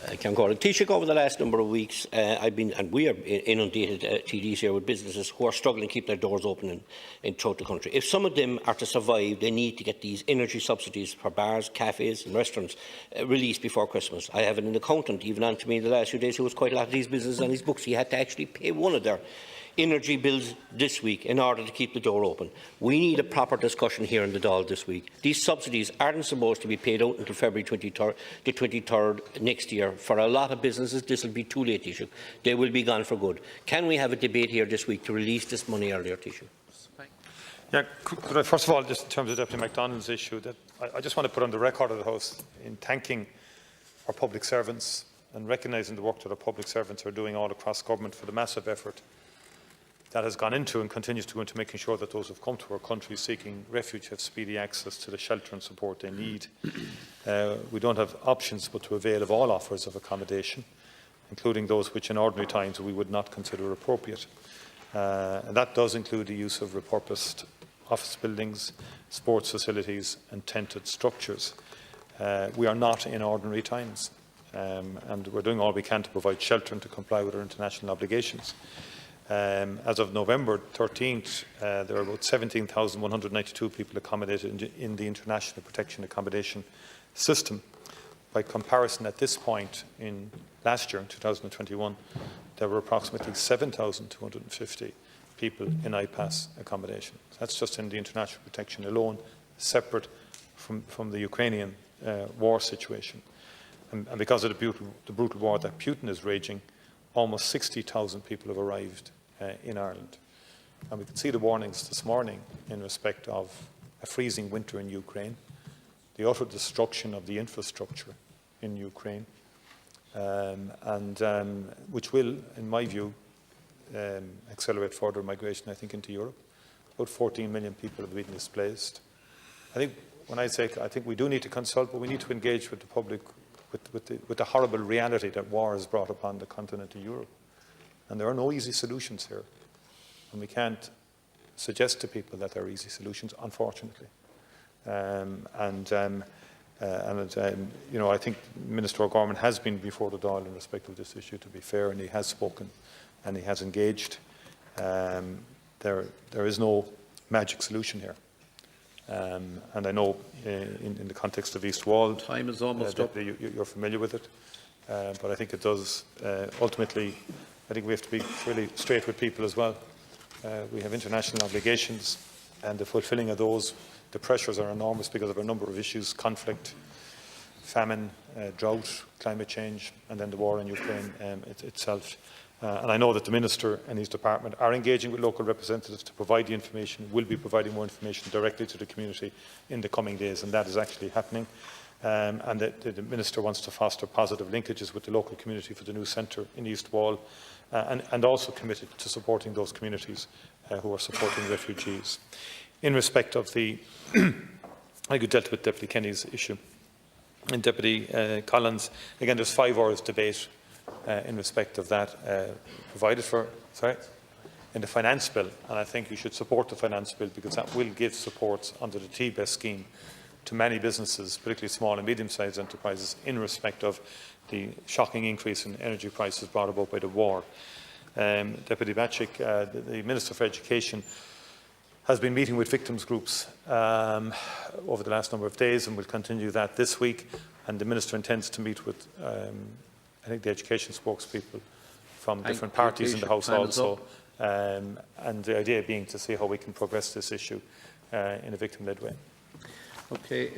Taoiseach, over the last number of weeks, we are inundated TDs here with businesses who are struggling to keep their doors open throughout the country. If some of them are to survive, they need to get these energy subsidies for bars, cafes and restaurants released before Christmas. I have an accountant, even on to me in the last few days, who was quite a lot of these businesses on his books. He had to actually pay one of their energy bills this week in order to keep the door open. We need a proper discussion here in the Dáil this week. These subsidies aren't supposed to be paid out until February 23rd next year. For a lot of businesses, this will be too late, Taoiseach. They will be gone for good. Can we have a debate here this week to release this money earlier, Taoiseach? Yeah, could I first of all, just in terms of Deputy MacDonald's issue, that I just want to put on the record of the House in thanking our public servants and recognising the work that our public servants are doing all across government for the massive effort that has gone into and continues to go into making sure that those who have come to our country seeking refuge have speedy access to the shelter and support they need. We don't have options but to avail of all offers of accommodation, including those which in ordinary times we would not consider appropriate. And that does include the use of repurposed office buildings, sports facilities and tented structures. We are not in ordinary times, and we're doing all we can to provide shelter and to comply with our international obligations. As of November 13th, there are about 17,192 people accommodated in the International Protection Accommodation System. By comparison, at this point in last year, in 2021, there were approximately 7,250 people in IPAS accommodation. That's just in the international protection alone, separate from the Ukrainian war situation. And because of the brutal war that Putin is raging, almost 60,000 people have arrived in Ireland. And we can see the warnings this morning in respect of a freezing winter in Ukraine, the utter destruction of the infrastructure in Ukraine, which will, in my view, accelerate further migration, I think, into Europe. About 14 million people have been displaced. I think, when I say, I think we do need to consult, but we need to engage with the public with the horrible reality that war has brought upon the continent of Europe. And there are no easy solutions here. And we can't suggest to people that there are easy solutions, unfortunately. You know, I think Minister O'Gorman has been before the Dáil in respect of this issue, to be fair, and he has spoken and he has engaged. There is no magic solution here. And I know in the context of East Wall, time is almost up. You're familiar with it, but I think it does ultimately. I think we have to be really straight with people as well. We have international obligations, and the fulfilling of those, the pressures are enormous because of a number of issues: conflict, famine, drought, climate change, and then the war in Ukraine itself. And I know that the Minister and his department are engaging with local representatives to provide the information, will be providing more information directly to the community in the coming days, and that is actually happening. And the Minister wants to foster positive linkages with the local community for the new centre in East Wall, and also committed to supporting those communities who are supporting refugees. In respect of the, I could dealt with Deputy Kenny's issue, and Deputy Collins, again, there's 5 hours debate in respect of that provided for, in the finance bill, and I think you should support the finance bill because that will give supports under the TBES scheme to many businesses, particularly small and medium-sized enterprises, in respect of the shocking increase in energy prices brought about by the war. Deputy Batchik, the Minister for Education, has been meeting with victims groups over the last number of days and will continue that this week, and the Minister intends to meet with I think the education spokespeople from different parties in the House also, and the idea being to see how we can progress this issue in a victim-led way. Okay.